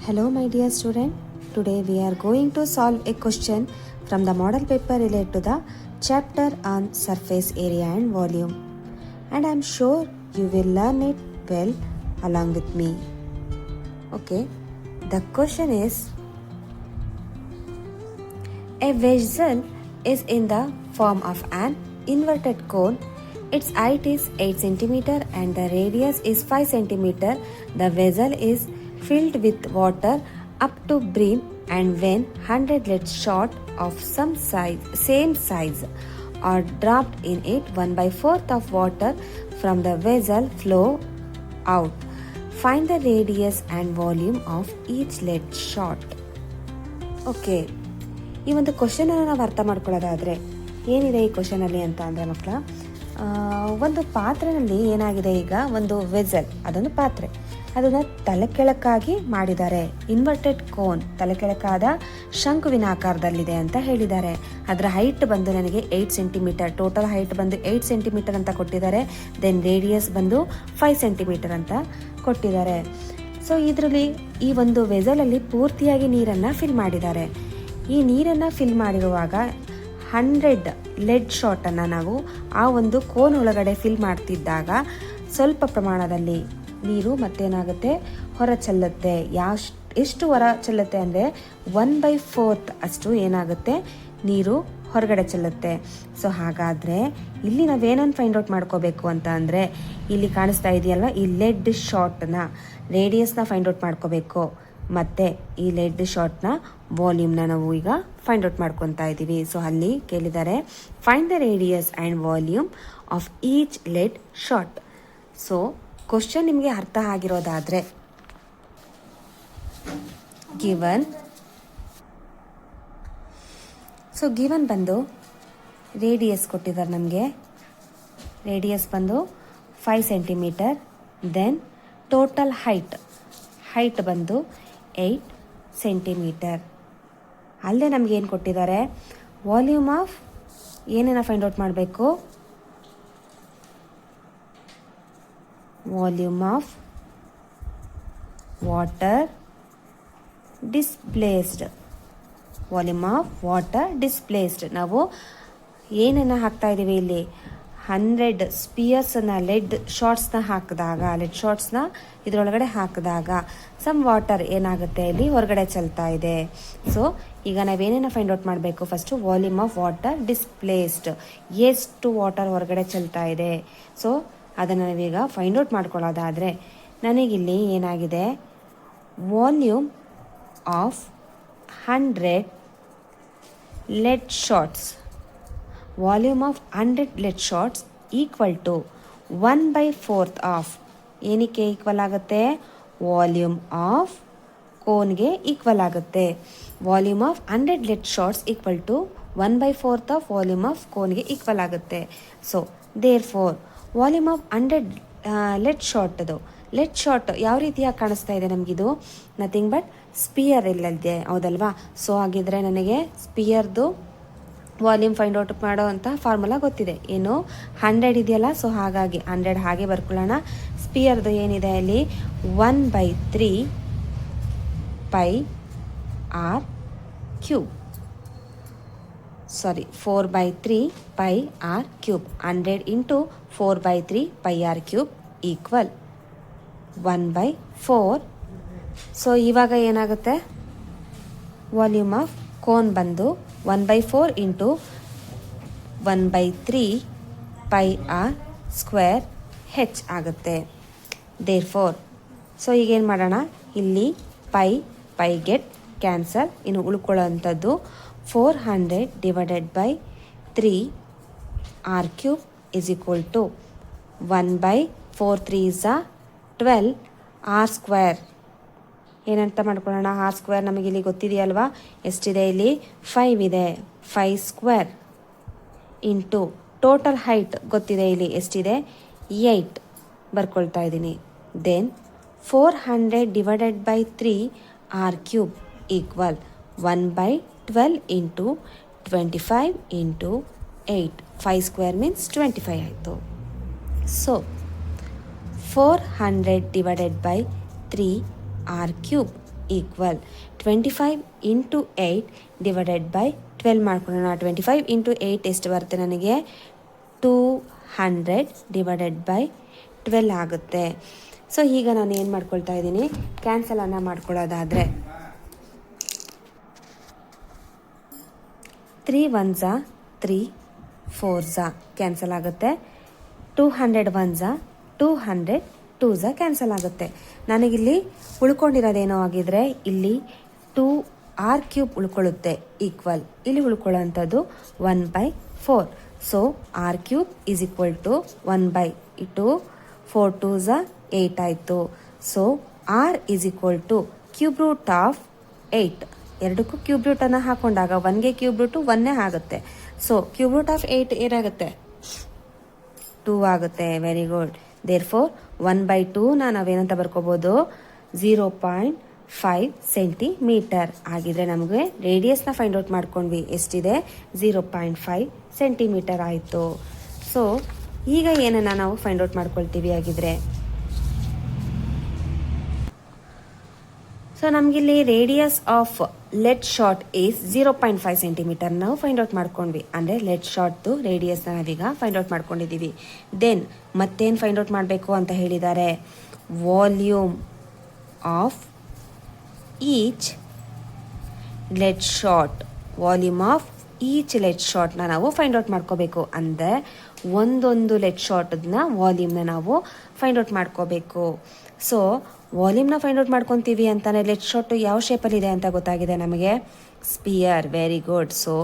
Hello my dear student, today we are going to solve a question from the model paper related to the chapter on surface area and volume, and I am sure you will learn it well along with me. Okay, the question is, a vessel is in the form of an inverted cone. Its height is 8 cm and the radius is 5 cm. The vessel is filled with water up to brim, and when 100 liters short of same size are dropped in it, 1/4 of water from the vessel flow out. Find the radius and volume of each lead shot. Okay, ಈ ಒಂದು ಕ್ವಶನನ್ನು ನಾವು ಅರ್ಥ ಮಾಡ್ಕೊಳ್ಳೋದಾದರೆ ಏನಿದೆ ಈ ಕ್ವಶನಲ್ಲಿ ಅಂತ ಅಂದರೆ ಮಕ್ಕಳ, ಒಂದು ಪಾತ್ರೆಯಲ್ಲಿ ಏನಾಗಿದೆ, ಈಗ ಒಂದು ವೆಸಲ್, ಅದೊಂದು ಪಾತ್ರೆ, ಅದನ್ನು ತಲೆಕೆಳಕಾಗಿ ಮಾಡಿದ್ದಾರೆ. ಇನ್ವರ್ಟೆಡ್ ಕೋನ್, ತಲೆಕೆಳಕಾದ ಶಂಕುವಿನ ಆಕಾರದಲ್ಲಿದೆ ಅಂತ ಹೇಳಿದ್ದಾರೆ. ಅದರ ಹೈಟ್ ಬಂದು ನನಗೆ 8 ಸೆಂಟಿಮೀಟರ್, ಟೋಟಲ್ ಹೈಟ್ ಬಂದು 8 ಸೆಂಟಿಮೀಟರ್ ಅಂತ ಕೊಟ್ಟಿದ್ದಾರೆ. ದೆನ್ ರೇಡಿಯಸ್ ಬಂದು 5 ಸೆಂಟಿಮೀಟರ್ ಅಂತ ಕೊಟ್ಟಿದ್ದಾರೆ. ಸೊ ಇದರಲ್ಲಿ ಈ ಒಂದು ವೆಸಲಲ್ಲಿ ಪೂರ್ತಿಯಾಗಿ ನೀರನ್ನು ಫಿಲ್ ಮಾಡಿದ್ದಾರೆ. ಈ ನೀರನ್ನು ಫಿಲ್ ಮಾಡಿರುವಾಗ 100 ಲೆಡ್ ಶಾಟನ್ನು ನಾವು ಆ ಒಂದು ಕೋನ್ ಒಳಗಡೆ ಫಿಲ್ ಮಾಡ್ತಿದ್ದಾಗ ಸ್ವಲ್ಪ ಪ್ರಮಾಣದಲ್ಲಿ ನೀರು ಮತ್ತೇನಾಗುತ್ತೆ, ಹೊರ ಚೆಲ್ಲುತ್ತೆ. ಎಷ್ಟು ಹೊರ ಚೆಲ್ಲುತ್ತೆ ಅಂದರೆ 1/4 ಅಷ್ಟು ಏನಾಗುತ್ತೆ, ನೀರು ಹೊರಗಡೆ ಚೆಲ್ಲುತ್ತೆ. ಸೊ ಹಾಗಾದರೆ ಇಲ್ಲಿ ನಾವೇನನ್ನು ಫೈಂಡ್ ಔಟ್ ಮಾಡ್ಕೋಬೇಕು ಅಂತ ಅಂದರೆ, ಇಲ್ಲಿ ಕಾಣಿಸ್ತಾ ಇದೆಯಲ್ವ, ಈ ಲೆಡ್ ಶಾಟ್ನ ರೇಡಿಯಸ್ನ ಫೈಂಡ್ ಔಟ್ ಮಾಡ್ಕೋಬೇಕು, ಮತ್ತು ಈ ಲೆಡ್ ಶಾಟ್ನ ವಾಲ್ಯೂಮ್ನ ನಾವು ಈಗ ಫೈಂಡ್ ಔಟ್ ಮಾಡ್ಕೊತಾ ಇದ್ದೀವಿ. ಸೊ ಅಲ್ಲಿ ಕೇಳಿದ್ದಾರೆ, find the radius and volume of each lead shot. So question ನಿಮಗೆ ಅರ್ಥ ಆಗಿರೋದಾದರೆ, ಗಿವನ್ ಬಂದು ರೇಡಿಯಸ್ ಕೊಟ್ಟಿದ್ದಾರೆ ನಮಗೆ. ರೇಡಿಯಸ್ ಬಂದು 5 ಸೆಂಟಿಮೀಟರ್. ದೆನ್ ಟೋಟಲ್ ಹೈಟ್ ಬಂದು 8 ಸೆಂಟಿಮೀಟರ್. ಅಲ್ಲದೆ ನಮ್ಗೆ ಏನು ಕೊಟ್ಟಿದ್ದಾರೆ, ವಾಲ್ಯೂಮ್ ಆಫ್ ಏನೇನ ಫೈಂಡ್ ಔಟ್ ಮಾಡಬೇಕು, volume of water displaced. Volume of water displaced ನಾವು ಏನನ್ನು ಹಾಕ್ತಾ ಇದ್ದೀವಿ ಇಲ್ಲಿ, 100 ಸ್ಪಿಯರ್ಸನ್ನು, ಲೆಡ್ ಶಾಟ್ಸ್ನ ಇದರೊಳಗಡೆ ಹಾಕಿದಾಗ ಸಮ್ ವಾಟರ್ ಏನಾಗುತ್ತೆ, ಇಲ್ಲಿ ಹೊರಗಡೆ ಚೆಲ್ತಾ ಇದೆ. ಸೊ ಈಗ ನಾವೇನೇನ ಫೈಂಡ್ ಔಟ್ ಮಾಡಬೇಕು, first volume of water displaced, ಎಷ್ಟು ವಾಟರ್ ಹೊರಗಡೆ ಚೆಲ್ತಾ ಇದೆ. ಸೊ ಅದನ್ನು ನಾವೀಗ ಫೈಂಡ್ ಔಟ್ ಮಾಡ್ಕೊಳ್ಳೋದಾದರೆ, ನನಗಿಲ್ಲಿ ಏನಾಗಿದೆ, volume of 100 lead shots, volume of 100 lead shots equal to 1/4 of ಏನಕ್ಕೆ ಈಕ್ವಲ್ ಆಗುತ್ತೆ, ವಾಲ್ಯೂಮ್ ಆಫ್ ಕೋನ್ಗೆ ಈಕ್ವಲ್ ಆಗುತ್ತೆ. Volume of 100 lead shots equal to 1/4 of volume of ಕೋನ್ಗೆ ಈಕ್ವಲ್ ಆಗುತ್ತೆ. So therefore volume of 100 lead shot ಯಾವ ರೀತಿಯಾಗಿ ಕಾಣಿಸ್ತಾ ಇದೆ ನಮಗಿದು, ನಥಿಂಗ್ ಬಟ್ ಸ್ಪಿಯರ್ ಇಲ್ಲದೆ, ಹೌದಲ್ವಾ. ಸೊ ಹಾಗಿದ್ರೆ ನನಗೆ ಸ್ಪಿಯರ್ದು ವಾಲ್ಯೂಮ್ ಫೈಂಡ್ ಔಟ್ ಮಾಡೋ ಅಂತ ಫಾರ್ಮುಲಾ ಗೊತ್ತಿದೆ, ಏನು 100 ಇದೆಯಲ್ಲ. ಸೊ ಹಾಗಾಗಿ 100 ಹಾಗೆ ಬರ್ಕೊಳ್ಳೋಣ. ಸ್ಪಿಯರ್ದು ಏನಿದೆ ಅಲ್ಲಿ, 1/3 pi R cube, 4/3 pi R cube. 100 into 4/3 pi R cube equal 1/4. So ಇವಾಗ ಏನಾಗುತ್ತೆ, ವಾಲ್ಯೂಮ್ ಆಫ್ ಕೋನ್ ಬಂದು 1/4 into 1/3 pi R square H ಆಗುತ್ತೆ. ದೇರ್ ಫೋರ್, ಸೊ ಈಗೇನು ಮಾಡೋಣ, ಇಲ್ಲಿ ಪೈ ಗೆಟ್ ಕ್ಯಾನ್ಸಲ್, ಇನ್ನು ಉಳ್ಕೊಳ್ಳೋ ಅಂಥದ್ದು 400 divided by 3 R cube is equal to 1/4 3 12 R square. ಏನಂತ ಮಾಡ್ಕೊಳ್ಳೋಣ, ಆರ್ ಸ್ಕ್ವೇರ್ ನಮಗೆ ಇಲ್ಲಿ ಗೊತ್ತಿದೆಯಲ್ವಾ, ಎಷ್ಟಿದೆ ಇಲ್ಲಿ 5 ಇದೆ, 5 ಸ್ಕ್ವೇರ್ ಇಂಟು ಟೋಟಲ್ ಹೈಟ್ ಗೊತ್ತಿದೆ ಇಲ್ಲಿ ಎಷ್ಟಿದೆ 8 ಬರ್ಕೊಳ್ತಾ ಇದ್ದೀನಿ. Then 400 divided by 3 R cube equal 1/12 into 25 into 8. 5 square means 25 ಆಯಿತು. So 400 divided by 3 r cube equal 25 into 8 divided by 12 ಮಾಡ್ಕೊಳ್ಳೋಣ. 25 ಇಂಟು 8 ಎಷ್ಟು ಬರುತ್ತೆ ನನಗೆ 200 ಡಿವೈಡೆಡ್ ಬೈ 12 ಆಗುತ್ತೆ. ಸೊ ಈಗ ನಾನು ಏನು ಮಾಡ್ಕೊಳ್ತಾ ಇದ್ದೀನಿ, ಕ್ಯಾನ್ಸಲನ್ನು ಮಾಡ್ಕೊಳ್ಳೋದಾದರೆ 3 1s 3 4s ಕ್ಯಾನ್ಸಲ್ ಆಗುತ್ತೆ. 200 1s 200 2s ಕ್ಯಾನ್ಸಲ್ ಆಗುತ್ತೆ. ನನಗಿಲ್ಲಿ ಉಳ್ಕೊಂಡಿರೋದೇನೋ ಆಗಿದ್ರೆ ಇಲ್ಲಿ 2r³ ಉಳ್ಕೊಳ್ಳುತ್ತೆ ಈಕ್ವಲ್ ಇಲ್ಲಿ ಉಳ್ಕೊಳ್ಳೋಂಥದ್ದು 1/4. So r³ is equal to 1/2. 4 2s 8 ಆಯಿತು. So r is equal to cube root of 8. ಎರಡಕ್ಕೂ ಕ್ಯೂಬ್ ರೂಟನ್ನು ಹಾಕೊಂಡಾಗ 1ಗೆ ಕ್ಯೂಬ್ ರೂಟು 1 ಆಗುತ್ತೆ. ಸೊ ಕ್ಯೂಬ್ ರೂಟ್ ಆಫ್ 8 ಏನಾಗುತ್ತೆ 2 ಆಗುತ್ತೆ. Very good. ದೇರ್ ಫೋರ್ 1/2 ನಾವೇನಂತ ಬರ್ಕೋಬೋದು 0.5 ಸೆಂಟಿಮೀಟರ್ ಆಗಿದ್ರೆ ನಮಗೆ ರೇಡಿಯಸ್ನ ಫೈಂಡ್ ಔಟ್ ಮಾಡ್ಕೊಂಡ್ವಿ. ಎಷ್ಟಿದೆ 0.5 ಸೆಂಟಿಮೀಟರ್ ಆಯಿತು. ಸೊ ಈಗ ಏನನ್ನು ನಾವು ಫೈಂಡ್ ಔಟ್ ಮಾಡ್ಕೊಳ್ತೀವಿ ಆಗಿದ್ರೆ, ಸೊ ನಮಗಿಲ್ಲಿ radius of lead shot is 0.5 centimetre ನಾವು ಫೈಂಡ್ ಔಟ್ ಮಾಡ್ಕೊಂಡ್ವಿ. ಅಂದರೆ ಲೆಡ್ ಶಾರ್ಟ್ದು ರೇಡಿಯಸ್ನ ನಾವೀಗ ಫೈಂಡ್ ಔಟ್ ಮಾಡ್ಕೊಂಡಿದ್ದೀವಿ. ದೆನ್ ಮತ್ತೇನು ಫೈಂಡ್ ಔಟ್ ಮಾಡಬೇಕು ಅಂತ ಹೇಳಿದ್ದಾರೆ, volume of each lead shot. Volume of each lead ಶಾರ್ಟ್ನ ನಾವು ಫೈಂಡ್ ಔಟ್ ಮಾಡ್ಕೋಬೇಕು. ಅಂದರೆ ಒಂದೊಂದು ಲೆಡ್ ಶಾರ್ಟ್ನ ವಾಲ್ಯೂಮ್ನ ನಾವು ಫೈಂಡ್ ಔಟ್ ಮಾಡ್ಕೋಬೇಕು. ಸೊ ವಾಲ್ಯೂಮ್ನ ಫೈಂಡ್ ಔಟ್ ಮಾಡ್ಕೊತೀವಿ ಅಂತಾನೆ ಲೆಡ್ ಶಾರ್ಟ್ ಯಾವ ಶೇಪಲ್ಲಿದೆ ಅಂತ ಗೊತ್ತಾಗಿದೆ ನಮಗೆ, sphere. Very good. So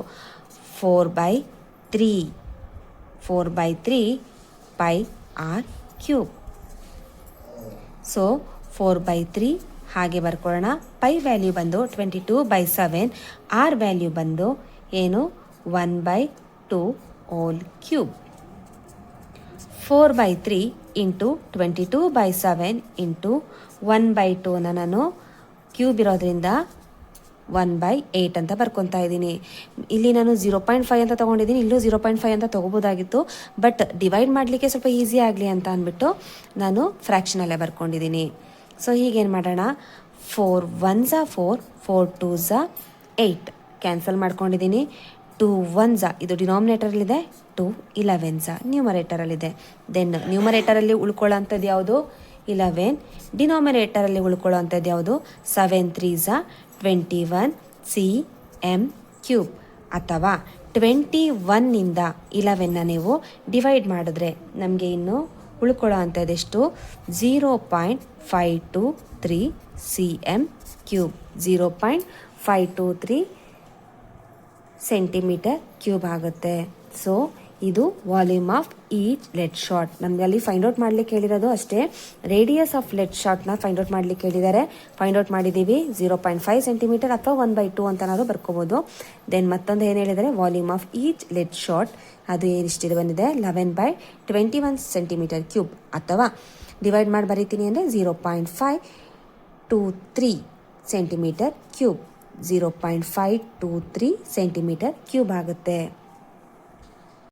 4/3 pi r³. So 4/3 ಹಾಗೆ ಬರ್ಕೊಳ್ಳೋಣ. ಪೈ ವ್ಯಾಲ್ಯೂ ಬಂದು 22/7, r ವ್ಯಾಲ್ಯೂ ಬಂದು ಏನು 1/2 ಹೋಲ್ ಕ್ಯೂಬ್. 4/3 ಇಂಟು 22/7 ಇಂಟು 1/2 ನಾನು ಕ್ಯೂಬ್ ಇರೋದ್ರಿಂದ 1/8 ಅಂತ ಬರ್ಕೊತಾ ಇದ್ದೀನಿ. ಇಲ್ಲಿ ನಾನು 0.5 ಅಂತ ತೊಗೊಂಡಿದ್ದೀನಿ, ಇಲ್ಲೂ 0.5 ಅಂತ ತೊಗೋಬೋದಾಗಿತ್ತು. ಬಟ್ ಡಿವೈಡ್ ಮಾಡಲಿಕ್ಕೆ ಸ್ವಲ್ಪ ಈಸಿ ಆಗಲಿ ಅಂತ ಅಂದ್ಬಿಟ್ಟು ನಾನು ಫ್ರ್ಯಾಕ್ಷನಲ್ಲೇ ಬರ್ಕೊಂಡಿದ್ದೀನಿ. ಸೊ ಹೀಗೇನು ಮಾಡೋಣ, 4 1s 4, 4 2s 8 ಕ್ಯಾನ್ಸಲ್ ಮಾಡ್ಕೊಂಡಿದ್ದೀನಿ. 2 1s ಇದು ಡಿನಾಮಿನೇಟರಲ್ಲಿದೆ, 2 11s ನ್ಯೂಮರೇಟರಲ್ಲಿದೆ. ದೆನ್ ನ್ಯೂಮರೇಟರಲ್ಲಿ ಉಳ್ಕೊಳ್ಳೋಂಥದ್ದು ಯಾವುದು 11, ಡಿನಾಮಿನೇಟರಲ್ಲಿ ಉಳ್ಕೊಳ್ಳೋಂಥದ್ದು ಯಾವುದು 7 3s 21 cm³. ಅಥವಾ 21ನಿಂದ 11ನ ನೀವು ಡಿವೈಡ್ ಮಾಡಿದ್ರೆ ನಮಗೆ ಇನ್ನು ಉಳ್ಕೊಳ್ಳೋ ಅಂಥದ್ದೆಷ್ಟು 0.523 cm³. 0.523 ಸೆಂಟಿಮೀಟರ್ ಕ್ಯೂಬ್ ಆಗುತ್ತೆ. ಸೊ ಇದು volume of each lead shot. ನಮಗೆ ಅಲ್ಲಿ ಫೈಂಡ್ ಔಟ್ ಮಾಡ್ಲಿಕ್ಕೆ ಹೇಳಿರೋದು ಅಷ್ಟೇ, ರೇಡಿಯಸ್ ಆಫ್ ಲೆಡ್ ಶಾರ್ಟ್ನ ಫೈಂಡ್ ಔಟ್ ಮಾಡ್ಲಿಕ್ಕೆ ಹೇಳಿದ್ದಾರೆ. ಫೈಂಡ್ ಔಟ್ ಮಾಡಿದ್ದೀವಿ 0.5 ಸೆಂಟಿಮೀಟರ್ ಅಥವಾ 1/2 ಅಂತನಾದ್ರು ಬರ್ಕೋಬೋದು. ದೆನ್ ಮತ್ತೊಂದು ಏನು ಹೇಳಿದರೆ, volume of each lead shot ಅದು ಏನಿಷ್ಟಿದೆ ಬಂದಿದೆ 11/21 ಸೆಂಟಿಮೀಟರ್ ಕ್ಯೂಬ್. ಅಥವಾ ಡಿವೈಡ್ ಮಾಡಿ ಬರೀತೀನಿ ಅಂದರೆ 0.523 ಸೆಂಟಿಮೀಟರ್ ಕ್ಯೂಬ್. 0.523 ಸೆಂಟಿಮೀಟರ್ ಕ್ಯೂಬ್ ಆಗುತ್ತೆ.